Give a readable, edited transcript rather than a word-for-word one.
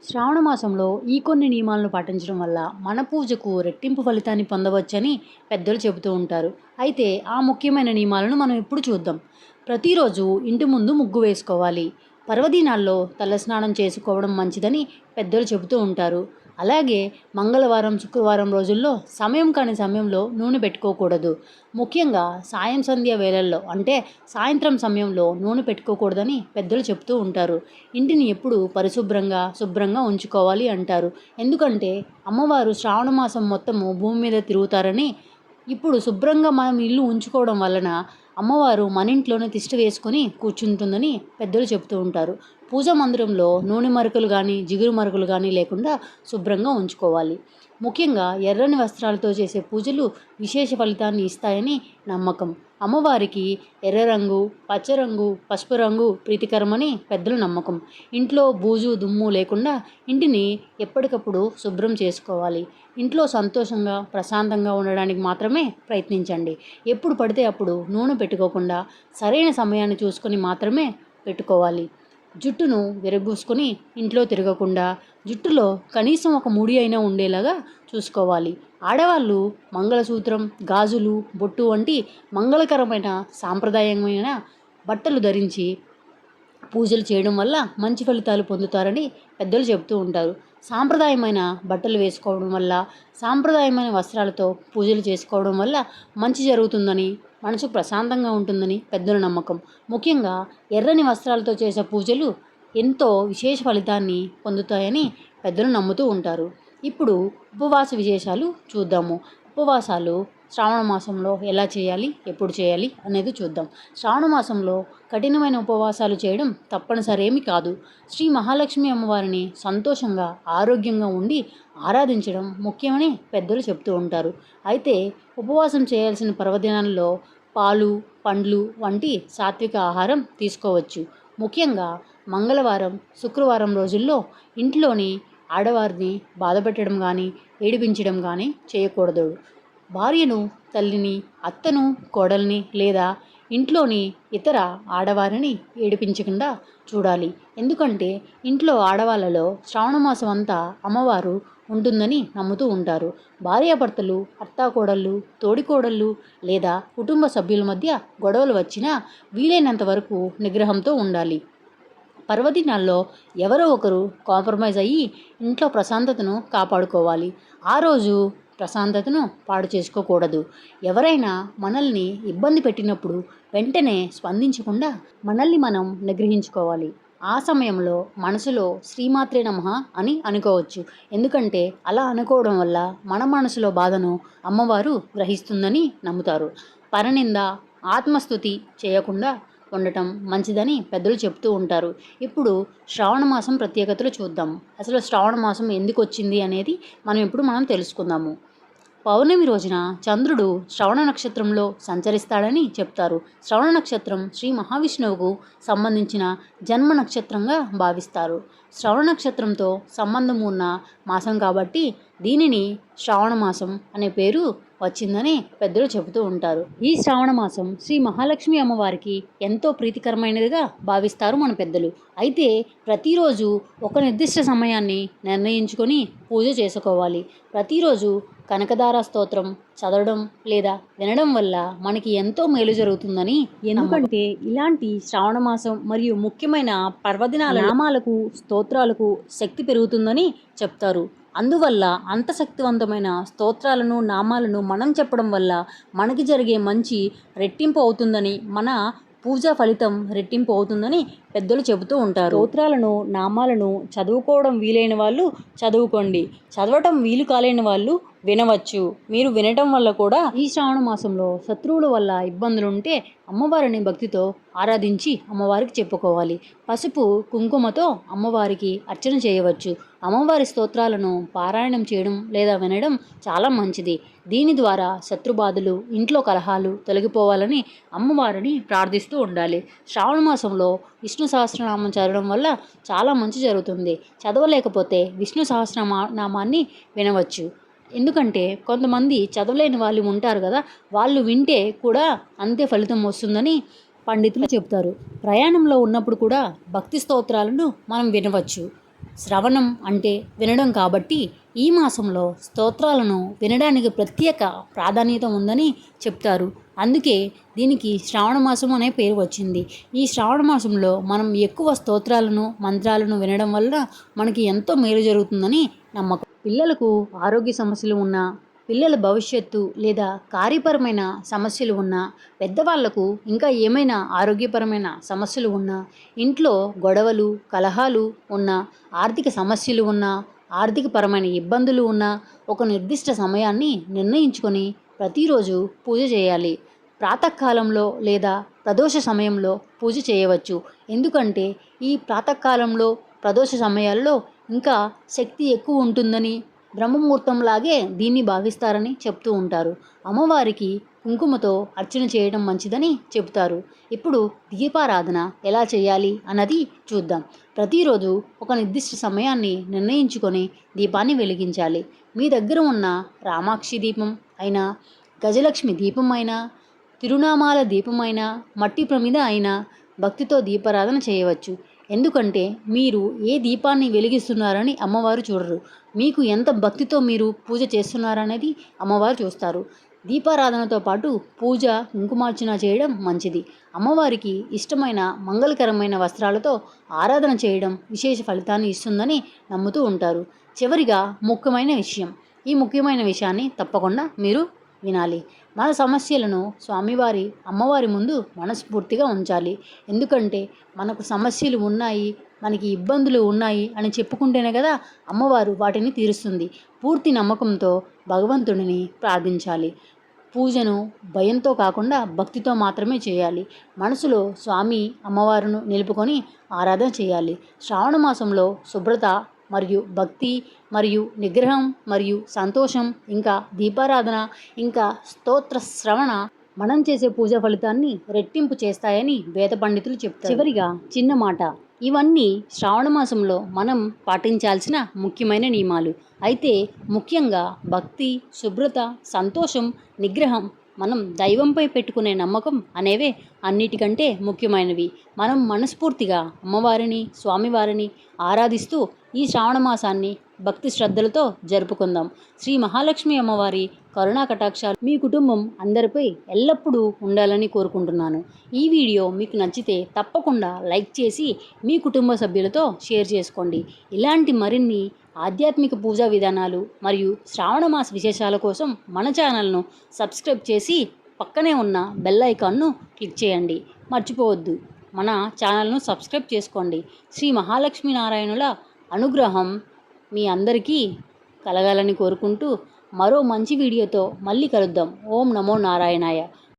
శ్రావణ మాసంలో ఈ కొన్ని నియమాలను పాటించడం వల్ల మన పూజకు రెట్టింపు ఫలితాన్ని పొందవచ్చని పెద్దలు చెబుతూ ఉంటారు. అయితే ఆ ముఖ్యమైన నియమాలను మనం ఇప్పుడు చూద్దాం. ప్రతిరోజు ఇంటి ముందు ముగ్గు వేసుకోవాలి. పర్వదినాల్లో తలస్నానం చేసుకోవడం మంచిదని పెద్దలు చెబుతూ ఉంటారు. అలాగే మంగళవారం, శుక్రవారం రోజుల్లో సమయం కాని సమయంలో నూనె పెట్టుకోకూడదు. ముఖ్యంగా సాయం సంధ్య వేళల్లో అంటే సాయంత్రం సమయంలో నూనె పెట్టుకోకూడదని పెద్దలు చెప్తూ ఉంటారు. ఇంటిని ఎప్పుడు పరిశుభ్రంగా, శుభ్రంగా ఉంచుకోవాలి అంటారు. ఎందుకంటే అమ్మవారు శ్రావణ మాసం మొత్తము భూమి మీద తిరుగుతారని, ఇప్పుడు శుభ్రంగా మనం ఇల్లు ఉంచుకోవడం వలన అమ్మవారు మన ఇంట్లోనే తిష్ట వేసుకొని కూర్చుంటుందని పెద్దలు చెప్తూ ఉంటారు. పూజా మందిరంలో నూనె మరకలు కానీ, జిగురు మరకలు కానీ లేకుండా శుభ్రంగా ఉంచుకోవాలి. ముఖ్యంగా ఎర్రని వస్త్రాలతో చేసే పూజలు విశేష ఫలితాన్ని ఇస్తాయని నమ్మకం. అమ్మవారికి ఎర్ర రంగు, పచ్చ రంగు, పసుపు రంగు ప్రీతికరమని పెద్దల నమ్మకం. ఇంట్లో బూజు, దుమ్ము లేకుండా ఇంటిని ఎప్పటికప్పుడు శుభ్రం చేసుకోవాలి. ఇంట్లో సంతోషంగా, ప్రశాంతంగా ఉండడానికి మాత్రమే ప్రయత్నించండి. ఎప్పుడు పడితే అప్పుడు నూనె పెట్టుకోకుండా సరైన సమయాన్ని చూసుకొని మాత్రమే పెట్టుకోవాలి. జుట్టును విరబూసుకొని ఇంట్లో తిరగకుండా జుట్టులో కనీసం ఒక ముడి అయినా ఉండేలాగా చూసుకోవాలి. ఆడవాళ్ళు మంగళసూత్రం, గాజులు, బొట్టు వంటి మంగళకరమైన సాంప్రదాయమైన బట్టలు ధరించి పూజలు చేయడం వల్ల మంచి ఫలితాలు పొందుతారని పెద్దలు చెబుతూ ఉంటారు. సాంప్రదాయమైన బట్టలు వేసుకోవడం వల్ల, సాంప్రదాయమైన వస్త్రాలతో పూజలు చేసుకోవడం వల్ల మంచి జరుగుతుందని, మనసు ప్రశాంతంగా ఉంటుందని పెద్దల నమ్మకం. ముఖ్యంగా ఎర్రని వస్త్రాలతో చేసే పూజలు ఎంతో విశేష ఫలితాన్ని పొందుతాయని పెద్దలు నమ్ముతూ ఉంటారు. ఇప్పుడు ఉపవాస విశేషాలు చూద్దాము. ఉపవాసాలు శ్రావణ మాసంలో ఎలా చేయాలి, ఎప్పుడు చేయాలి అనేది చూద్దాం. శ్రావణ మాసంలో కఠినమైన ఉపవాసాలు చేయడం తప్పనిసరి ఏమీ కాదు. శ్రీ మహాలక్ష్మి అమ్మవారిని సంతోషంగా, ఆరోగ్యంగా ఉండి ఆరాధించడం ముఖ్యమని పెద్దలు చెప్తూ ఉంటారు. అయితే ఉపవాసం చేయాల్సిన పర్వదినాల్లో పాలు, పండ్లు వంటి సాత్విక ఆహారం తీసుకోవచ్చు. ముఖ్యంగా మంగళవారం, శుక్రవారం రోజుల్లో ఇంట్లోని ఆడవారిని బాధపెట్టడం కానీ, ఏడిపించడం కానీ చేయకూడదు. భార్యను, తల్లిని, అత్తను, కోడల్ని లేదా ఇంట్లోని ఇతర ఆడవారిని ఏడిపించకుండా చూడాలి. ఎందుకంటే ఇంట్లో ఆడవాళ్ళలో శ్రావణమాసం అంతా అమ్మవారు ఉంటుందని నమ్ముతూ ఉంటారు. భార్యాభర్తలు, అత్తాకోడళ్ళు, తోడికోడళ్ళు లేదా కుటుంబ సభ్యుల మధ్య గొడవలు వచ్చినా వీలైనంత వరకు నిగ్రహంతో ఉండాలి. పర్వదినాల్లో ఎవరో ఒకరు కాంప్రమైజ్ అయ్యి ఇంట్లో ప్రశాంతతను కాపాడుకోవాలి. ఆ రోజు ప్రశాంతతను పాడు చేసుకోకూడదు. ఎవరైనా మనల్ని ఇబ్బంది పెట్టినప్పుడు వెంటనే స్పందించకుండా మనల్ని మనం నిగ్రహించుకోవాలి. ఆ సమయంలో మనసులో శ్రీమాత్రే నమః అని అనుకోవచ్చు. ఎందుకంటే అలా అనుకోవడం వల్ల మన మనసులో బాధను అమ్మవారు గ్రహిస్తుందని నమ్ముతారు. పరనింద, ఆత్మస్తుతి చేయకుండా ఉండటం మంచిదని పెద్దలు చెప్తూ ఉంటారు. ఇప్పుడు శ్రావణ మాసం ప్రత్యేకతలు చూద్దాం. అసలు శ్రావణ మాసం ఎందుకు వచ్చింది అనేది మనం తెలుసుకుందాము. పౌర్ణమి రోజున చంద్రుడు శ్రవణ నక్షత్రంలో సంచరిస్తాడని చెప్తారు. శ్రవణ నక్షత్రం శ్రీ మహావిష్ణువుకు సంబంధించిన జన్మ నక్షత్రంగా భావిస్తారు. శ్రవణ నక్షత్రంతో సంబంధం ఉన్న మాసం కాబట్టి దీనిని శ్రావణ మాసం అనే పేరు వచ్చిందని పెద్దలు చెబుతూ ఉంటారు. ఈ శ్రావణ మాసం శ్రీ మహాలక్ష్మి అమ్మవారికి ఎంతో ప్రీతికరమైనదిగా భావిస్తారు మన పెద్దలు. అయితే ప్రతిరోజు ఒక నిర్దిష్ట సమయాన్ని నిర్ణయించుకొని పూజ చేసుకోవాలి. ప్రతిరోజు కనకదార స్తోత్రం చదవడం లేదా వినడం వల్ల మనకి ఎంతో మేలు జరుగుతుందని, ఎందుకంటే ఇలాంటి శ్రావణ మాసం మరియు ముఖ్యమైన పర్వదినాల నామాలకు, స్తోత్రాలకు శక్తి పెరుగుతుందని చెప్తారు. అందువల్ల అంత శక్తివంతమైన స్తోత్రాలను, నామాలను మనం చెప్పడం వల్ల మనకి జరిగే మంచి రెట్టింపు అవుతుందని, మన పూజా ఫలితం రెట్టింపు అవుతుందని పెద్దలు చెబుతూ ఉంటారు. స్తోత్రాలను, నామాలను చదువుకోవడం వీలైన వాళ్ళు చదువుకోండి. చదవటం వీలు కాలేని వాళ్ళు వినవచ్చు. మీరు వినటం వల్ల కూడా ఈ శ్రావణ మాసంలో శత్రువుల వల్ల ఇబ్బందులుంటే అమ్మవారిని భక్తితో ఆరాధించి అమ్మవారికి చెప్పుకోవాలి. పసుపు, కుంకుమతో అమ్మవారికి అర్చన చేయవచ్చు. అమ్మవారి స్తోత్రాలను పారాయణం చేయడం లేదా వినడం చాలా మంచిది. దీని ద్వారా శత్రుబాధలు, ఇంట్లో కలహాలు తొలగిపోవాలని అమ్మవారిని ప్రార్థిస్తూ ఉండాలి. శ్రావణ మాసంలో విష్ణు సహస్రనామం చదవడం వల్ల చాలా మంచి జరుగుతుంది. చదవలేకపోతే విష్ణు సహస్రనామాన్ని వినవచ్చు. ఎందుకంటే కొంతమంది చదవలేని వాళ్ళు ఉంటారు కదా, వాళ్ళు వింటే కూడా అంతే ఫలితం వస్తుందని పండితులు చెప్తారు. ప్రయాణంలో ఉన్నప్పుడు కూడా భక్తి స్తోత్రాలను మనం వినవచ్చు. శ్రవణం అంటే వినడం కాబట్టి ఈ మాసంలో స్తోత్రాలను వినడానికి ప్రత్యేక ప్రాధాన్యత ఉందని చెప్తారు. అందుకే దీనికి శ్రావణ మాసం అనే పేరు వచ్చింది. ఈ శ్రావణ మాసంలో మనం ఎక్కువ స్తోత్రాలను మంత్రాలను వినడం వల్ల మనకి ఎంతో మేలు జరుగుతుందని నమ్మకం. పిల్లలకు ఆరోగ్య సమస్యలు ఉన్నా, పిల్లల భవిష్యత్తు లేదా కార్యపరమైన సమస్యలు ఉన్నా, పెద్దవాళ్లకు ఇంకా ఏమైనా ఆరోగ్యపరమైన సమస్యలు ఉన్నా, ఇంట్లో గొడవలు కలహాలు ఉన్నా, ఆర్థిక సమస్యలు ఉన్నా, ఆర్థికపరమైన ఇబ్బందులు ఉన్నా ఒక నిర్దిష్ట సమయాన్ని నిర్ణయించుకొని ప్రతిరోజు పూజ చేయాలి. ప్రాతకాలంలో లేదా ప్రదోష సమయంలో పూజ చేయవచ్చు. ఎందుకంటే ఈ ప్రాతకాలంలో ప్రదోష సమయాల్లో ఇంకా శక్తి ఎక్కువ ఉంటుందని, బ్రహ్మముహూర్తంలాగే దీన్ని భావిస్తారని చెప్తూ ఉంటారు. అమ్మవారికి కుంకుమతో అర్చన చేయడం మంచిదని చెబుతారు. ఇప్పుడు దీపారాధన ఎలా చేయాలి అన్నది చూద్దాం. ప్రతిరోజు ఒక నిర్దిష్ట సమయాన్ని నిర్ణయించుకొని దీపాన్ని వెలిగించాలి. మీ దగ్గర ఉన్న రామాక్షి దీపం అయినా, గజలక్ష్మి దీపం అయినా, తిరునామాల దీపమైనా, మట్టి ప్రమిద అయినా భక్తితో దీపారాధన చేయవచ్చు. ఎందుకంటే మీరు ఏ దీపాన్ని వెలిగిస్తున్నారని అమ్మవారు చూడరు. మీకు ఎంత భక్తితో మీరు పూజ చేస్తున్నారనేది అమ్మవారు చూస్తారు. దీపారాధనతో పాటు పూజ కుంకుమార్చన చేయడం మంచిది. అమ్మవారికి ఇష్టమైన మంగళకరమైన వస్త్రాలతో ఆరాధన చేయడం విశేష ఫలితాన్ని ఇస్తుందని నమ్ముతూ ఉంటారు. చివరిగా ముఖ్యమైన విషయం. ఈ ముఖ్యమైన విషయాన్ని తప్పకుండా మీరు వినాలి. మన సమస్యలను స్వామివారి అమ్మవారి ముందు మనస్ఫూర్తిగా ఉంచాలి. ఎందుకంటే మనకు సమస్యలు ఉన్నాయి, మనకి ఇబ్బందులు ఉన్నాయి అని చెప్పుకుంటేనే కదా అమ్మవారు వాటిని తీరుస్తుంది. పూర్తి నమ్మకంతో భగవంతుడిని ప్రార్థించాలి. పూజను భయంతో కాకుండా భక్తితో మాత్రమే చేయాలి. మనసులో స్వామి అమ్మవారును నిలుపుకొని ఆరాధన చేయాలి. శ్రావణ మాసంలో శుభ్రత మరియు భక్తి మరియు నిగ్రహం మరియు సంతోషం, ఇంకా దీపారాధన, ఇంకా స్తోత్ర శ్రవణ మనం చేసే పూజ ఫలితాన్ని రెట్టింపు చేస్తాయని వేద పండితులు చెప్తారు. చివరిగా చిన్న మాట. ఇవన్నీ శ్రావణ మాసంలో మనం పాటించాల్సిన ముఖ్యమైన నియమాలు. అయితే ముఖ్యంగా భక్తి, శుభ్రత, సంతోషం, నిగ్రహం, మనం దైవంపై పెట్టుకునే నమ్మకం అనేవే అన్నిటికంటే ముఖ్యమైనవి. మనం మనస్ఫూర్తిగా అమ్మవారిని స్వామివారిని ఆరాధిస్తూ ఈ శ్రావణ మాసాన్ని భక్తి శ్రద్ధలతో జరుపుకుందాం. శ్రీ మహాలక్ష్మి అమ్మవారి కరుణా కటాక్షాలు మీ కుటుంబం అందరిపై ఎల్లప్పుడూ ఉండాలని కోరుకుంటున్నాను. ఈ వీడియో మీకు నచ్చితే తప్పకుండా లైక్ చేసి మీ కుటుంబ సభ్యులతో షేర్ చేసుకోండి. ఇలాంటి మరిన్ని ఆధ్యాత్మిక పూజా విధానాలు మరియు శ్రావణ మాస విశేషాల కోసం మన ఛానల్ను సబ్స్క్రైబ్ చేసి పక్కనే ఉన్న బెల్ ఐకాన్ను క్లిక్ చేయండి. మర్చిపోవద్దు, మన ఛానల్ను సబ్స్క్రైబ్ చేసుకోండి. శ్రీ మహాలక్ష్మి నారాయణుల అనుగ్రహం మీ అందరికీ కలగాలని కోరుకుంటూ మరో మంచి వీడియోతో మళ్ళీ కలుద్దాం. ఓం నమో నారాయణాయ.